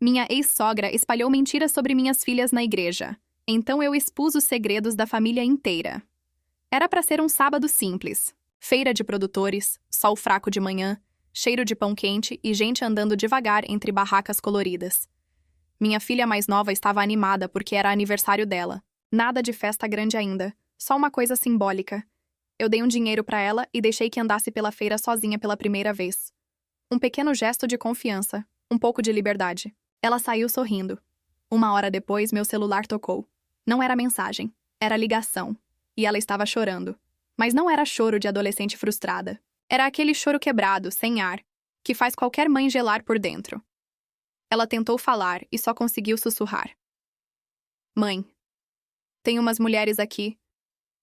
Minha ex-sogra espalhou mentiras sobre minhas filhas na igreja. Então eu expus os segredos da família inteira. Era para ser um sábado simples. Feira de produtores, sol fraco de manhã, cheiro de pão quente e gente andando devagar entre barracas coloridas. Minha filha mais nova estava animada porque era aniversário dela. Nada de festa grande ainda, só uma coisa simbólica. Eu dei um dinheiro para ela e deixei que andasse pela feira sozinha pela primeira vez. Um pequeno gesto de confiança, um pouco de liberdade. Ela saiu sorrindo. 1 hora depois, meu celular tocou. Não era mensagem, era ligação. E ela estava chorando. Mas não era choro de adolescente frustrada. Era aquele choro quebrado, sem ar, que faz qualquer mãe gelar por dentro. Ela tentou falar e só conseguiu sussurrar. Mãe, tem umas mulheres aqui.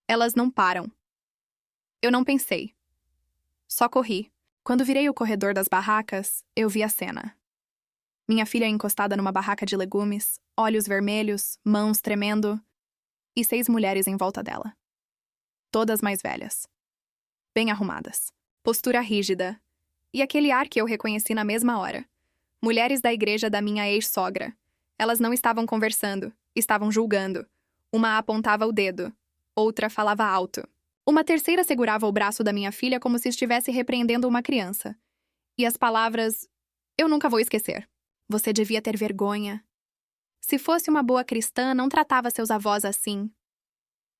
Elas não param. Eu não pensei. Só corri. Quando virei o corredor das barracas, eu vi a cena. Minha filha encostada numa barraca de legumes, olhos vermelhos, mãos tremendo, e 6 mulheres em volta dela. Todas mais velhas. Bem arrumadas. Postura rígida. E aquele ar que eu reconheci na mesma hora. Mulheres da igreja da minha ex-sogra. Elas não estavam conversando, estavam julgando. Uma apontava o dedo, outra falava alto. Uma terceira segurava o braço da minha filha como se estivesse repreendendo uma criança. E as palavras... Eu nunca vou esquecer. Você devia ter vergonha. Se fosse uma boa cristã, não tratava seus avós assim.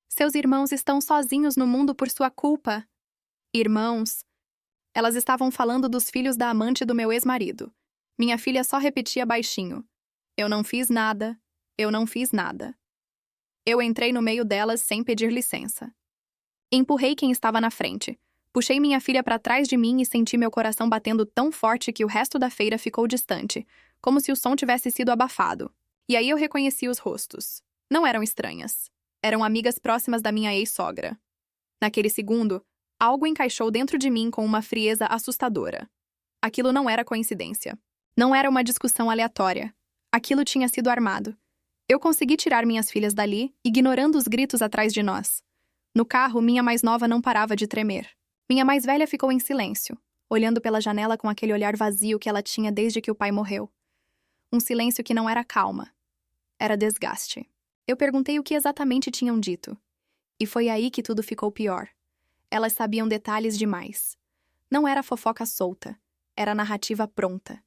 Seus irmãos estão sozinhos no mundo por sua culpa. Irmãos. Elas estavam falando dos filhos da amante do meu ex-marido. Minha filha só repetia baixinho. Eu não fiz nada. Eu não fiz nada. Eu entrei no meio delas sem pedir licença. Empurrei quem estava na frente. Puxei minha filha para trás de mim e senti meu coração batendo tão forte que o resto da feira ficou distante, como se o som tivesse sido abafado. E aí eu reconheci os rostos. Não eram estranhas. Eram amigas próximas da minha ex-sogra. Naquele segundo, algo encaixou dentro de mim com uma frieza assustadora. Aquilo não era coincidência. Não era uma discussão aleatória. Aquilo tinha sido armado. Eu consegui tirar minhas filhas dali, ignorando os gritos atrás de nós. No carro, minha mais nova não parava de tremer. Minha mais velha ficou em silêncio, olhando pela janela com aquele olhar vazio que ela tinha desde que o pai morreu. Um silêncio que não era calma. Era desgaste. Eu perguntei o que exatamente tinham dito. E foi aí que tudo ficou pior. Elas sabiam detalhes demais. Não era fofoca solta. Era narrativa pronta.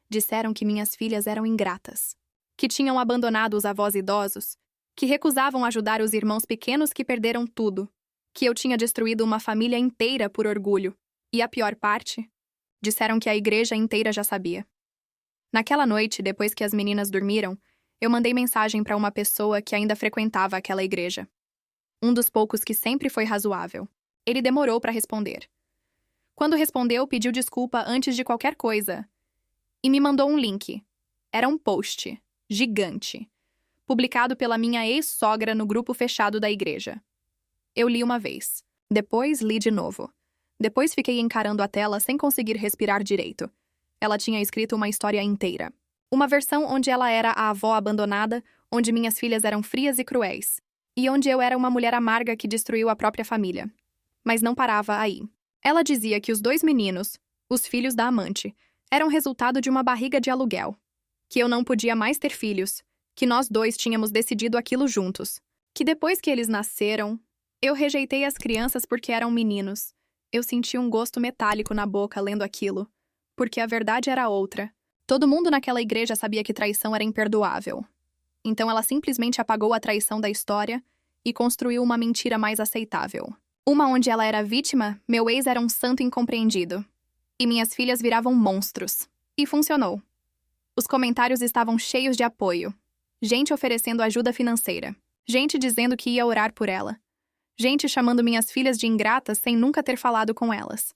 Disseram que minhas filhas eram ingratas. Que tinham abandonado os avós idosos. Que recusavam ajudar os irmãos pequenos que perderam tudo. Que eu tinha destruído uma família inteira por orgulho. E a pior parte? Disseram que a igreja inteira já sabia. Naquela noite, depois que as meninas dormiram, eu mandei mensagem para uma pessoa que ainda frequentava aquela igreja. Um dos poucos que sempre foi razoável. Ele demorou para responder. Quando respondeu, pediu desculpa antes de qualquer coisa. E me mandou um link. Era um post. Gigante. Publicado pela minha ex-sogra no grupo fechado da igreja. Eu li uma vez. Depois li de novo. Depois fiquei encarando a tela sem conseguir respirar direito. Ela tinha escrito uma história inteira. Uma versão onde ela era a avó abandonada, onde minhas filhas eram frias e cruéis. E onde eu era uma mulher amarga que destruiu a própria família. Mas não parava aí. Ela dizia que os 2 meninos, os filhos da amante, eram resultado de uma barriga de aluguel. Que eu não podia mais ter filhos. Que nós 2 tínhamos decidido aquilo juntos. Que depois que eles nasceram, eu rejeitei as crianças porque eram meninos. Eu senti um gosto metálico na boca lendo aquilo. Porque a verdade era outra. Todo mundo naquela igreja sabia que traição era imperdoável. Então ela simplesmente apagou a traição da história e construiu uma mentira mais aceitável. Uma onde ela era vítima, meu ex era um santo incompreendido. E minhas filhas viravam monstros. E funcionou. Os comentários estavam cheios de apoio. Gente oferecendo ajuda financeira. Gente dizendo que ia orar por ela. Gente chamando minhas filhas de ingratas sem nunca ter falado com elas.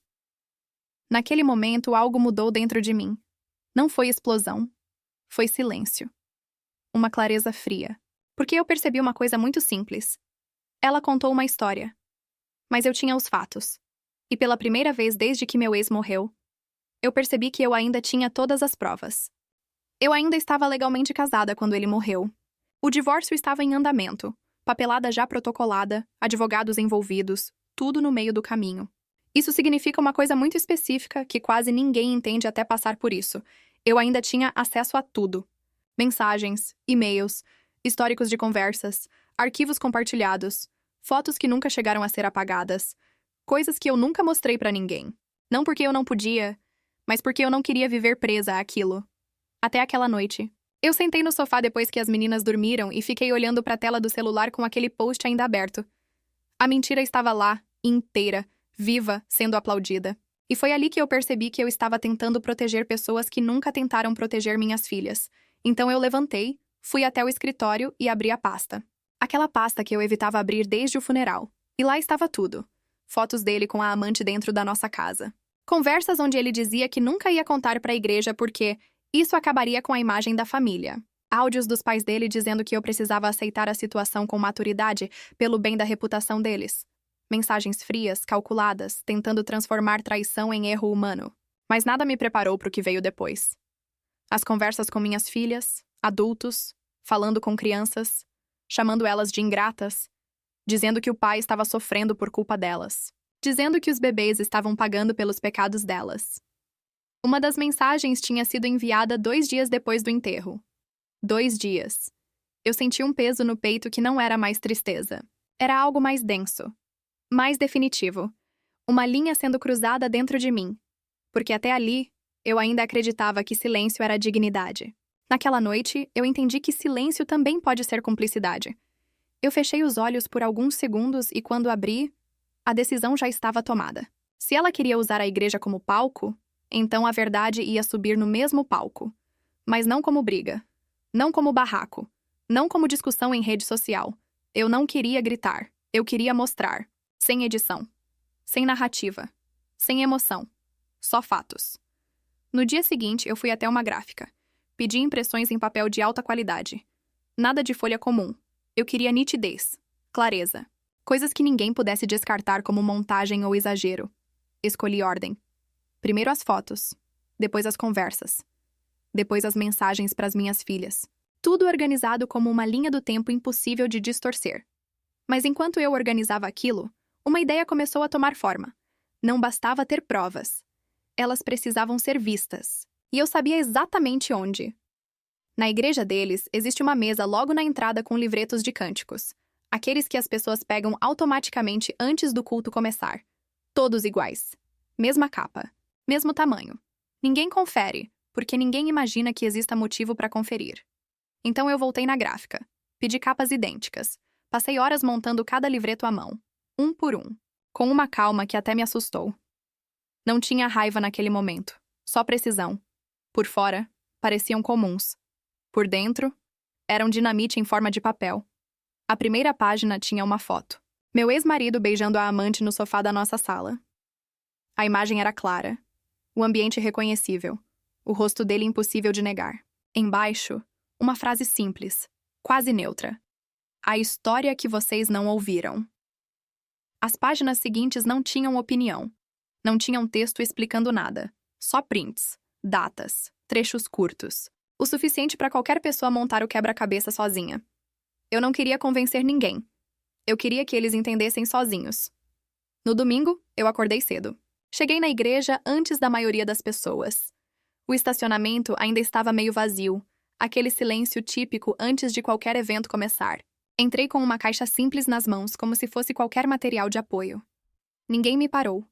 Naquele momento, algo mudou dentro de mim. Não foi explosão. Foi silêncio. Uma clareza fria. Porque eu percebi uma coisa muito simples. Ela contou uma história. Mas eu tinha os fatos. E pela primeira vez desde que meu ex morreu, eu percebi que eu ainda tinha todas as provas. Eu ainda estava legalmente casada quando ele morreu. O divórcio estava em andamento, papelada já protocolada, advogados envolvidos, tudo no meio do caminho. Isso significa uma coisa muito específica que quase ninguém entende até passar por isso. Eu ainda tinha acesso a tudo. Mensagens, e-mails, históricos de conversas, arquivos compartilhados, fotos que nunca chegaram a ser apagadas, coisas que eu nunca mostrei pra ninguém. Não porque eu não podia, mas porque eu não queria viver presa àquilo. Até aquela noite. Eu sentei no sofá depois que as meninas dormiram e fiquei olhando pra tela do celular com aquele post ainda aberto. A mentira estava lá, inteira, viva, sendo aplaudida. E foi ali que eu percebi que eu estava tentando proteger pessoas que nunca tentaram proteger minhas filhas. Então eu levantei, fui até o escritório e abri a pasta. Aquela pasta que eu evitava abrir desde o funeral. E lá estava tudo. Fotos dele com a amante dentro da nossa casa. Conversas onde ele dizia que nunca ia contar para a igreja porque isso acabaria com a imagem da família. Áudios dos pais dele dizendo que eu precisava aceitar a situação com maturidade pelo bem da reputação deles. Mensagens frias, calculadas, tentando transformar traição em erro humano. Mas nada me preparou para o que veio depois. As conversas com minhas filhas, adultos, falando com crianças, chamando elas de ingratas, dizendo que o pai estava sofrendo por culpa delas, dizendo que os bebês estavam pagando pelos pecados delas. Uma das mensagens tinha sido enviada 2 dias depois do enterro. 2 dias. Eu senti um peso no peito que não era mais tristeza. Era algo mais denso. Mais definitivo. Uma linha sendo cruzada dentro de mim. Porque até ali, eu ainda acreditava que silêncio era dignidade. Naquela noite, eu entendi que silêncio também pode ser cumplicidade. Eu fechei os olhos por alguns segundos e quando abri, a decisão já estava tomada. Se ela queria usar a igreja como palco, então a verdade ia subir no mesmo palco. Mas não como briga. Não como barraco. Não como discussão em rede social. Eu não queria gritar. Eu queria mostrar. Sem edição. Sem narrativa. Sem emoção. Só fatos. No dia seguinte, eu fui até uma gráfica. Pedi impressões em papel de alta qualidade. Nada de folha comum. Eu queria nitidez. Clareza. Coisas que ninguém pudesse descartar como montagem ou exagero. Escolhi ordem. Primeiro as fotos. Depois as conversas. Depois as mensagens para as minhas filhas. Tudo organizado como uma linha do tempo impossível de distorcer. Mas enquanto eu organizava aquilo, uma ideia começou a tomar forma. Não bastava ter provas. Elas precisavam ser vistas. E eu sabia exatamente onde. Na igreja deles, existe uma mesa logo na entrada com livretos de cânticos. Aqueles que as pessoas pegam automaticamente antes do culto começar. Todos iguais. Mesma capa. Mesmo tamanho. Ninguém confere, porque ninguém imagina que exista motivo para conferir. Então eu voltei na gráfica. Pedi capas idênticas. Passei horas montando cada livreto à mão. Um por um. Com uma calma que até me assustou. Não tinha raiva naquele momento. Só precisão. Por fora, pareciam comuns. Por dentro, eram dinamite em forma de papel. A primeira página tinha uma foto. Meu ex-marido beijando a amante no sofá da nossa sala. A imagem era clara. O ambiente reconhecível. O rosto dele impossível de negar. Embaixo, uma frase simples, quase neutra. A história que vocês não ouviram. As páginas seguintes não tinham opinião. Não tinham texto explicando nada. Só prints, datas, trechos curtos. O suficiente para qualquer pessoa montar o quebra-cabeça sozinha. Eu não queria convencer ninguém. Eu queria que eles entendessem sozinhos. No domingo, eu acordei cedo. Cheguei na igreja antes da maioria das pessoas. O estacionamento ainda estava meio vazio, aquele silêncio típico antes de qualquer evento começar. Entrei com uma caixa simples nas mãos, como se fosse qualquer material de apoio. Ninguém me parou.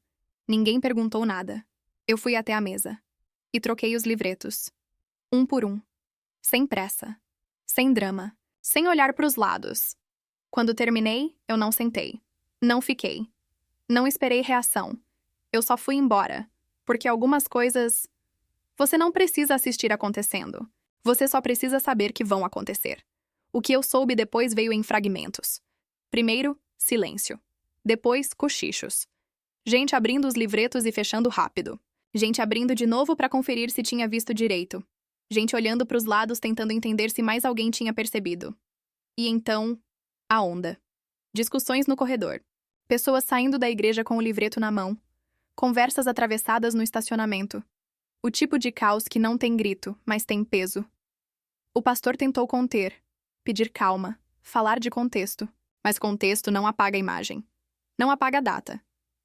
Ninguém perguntou nada. Eu fui até a mesa. E troquei os livretos. Um por um. Sem pressa. Sem drama. Sem olhar para os lados. Quando terminei, eu não sentei. Não fiquei. Não esperei reação. Eu só fui embora. Porque algumas coisas... Você não precisa assistir acontecendo. Você só precisa saber que vão acontecer. O que eu soube depois veio em fragmentos. Primeiro, silêncio. Depois, cochichos. Gente abrindo os livretos e fechando rápido. Gente abrindo de novo para conferir se tinha visto direito. Gente olhando para os lados tentando entender se mais alguém tinha percebido. E então, a onda. Discussões no corredor. Pessoas saindo da igreja com o livreto na mão. Conversas atravessadas no estacionamento. O tipo de caos que não tem grito, mas tem peso. O pastor tentou conter, pedir calma, falar de contexto. Mas contexto não apaga a imagem. Não apaga a data.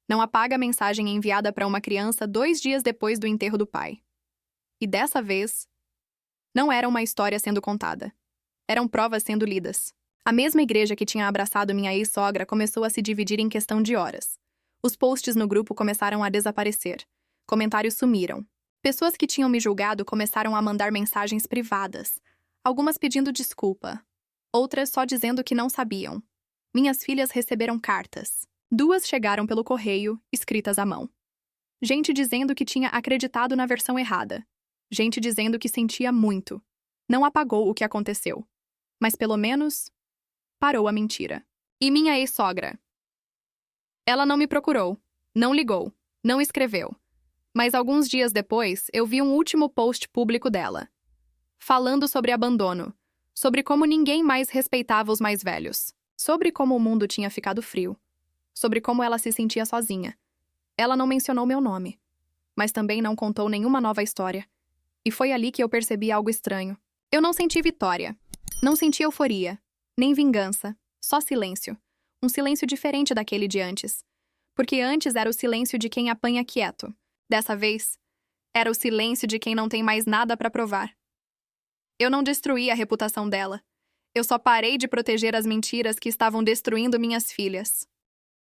Não apaga a mensagem enviada para uma criança 2 dias depois do enterro do pai. E dessa vez, Não era uma história sendo contada. Eram provas sendo lidas. A mesma igreja que tinha abraçado minha ex-sogra começou a se dividir em questão de horas. Os posts no grupo começaram a desaparecer. Comentários sumiram. Pessoas que tinham me julgado começaram a mandar mensagens privadas. Algumas pedindo desculpa. Outras só dizendo que não sabiam. Minhas filhas receberam cartas. 2 chegaram pelo correio, escritas à mão. Gente dizendo que tinha acreditado na versão errada. Gente dizendo que sentia muito. Não apagou o que aconteceu. Mas pelo menos parou a mentira. E minha ex-sogra? Ela não me procurou, não ligou, não escreveu. Mas alguns dias depois, eu vi um último post público dela. Falando sobre abandono, sobre como ninguém mais respeitava os mais velhos, sobre como o mundo tinha ficado frio, sobre como ela se sentia sozinha. Ela não mencionou meu nome, mas também não contou nenhuma nova história. E foi ali que eu percebi algo estranho. Eu não senti vitória, não senti euforia, nem vingança, só silêncio. Um silêncio diferente daquele de antes. Porque antes era o silêncio de quem apanha quieto. Dessa vez, era o silêncio de quem não tem mais nada para provar. Eu não destruí a reputação dela. Eu só parei de proteger as mentiras que estavam destruindo minhas filhas.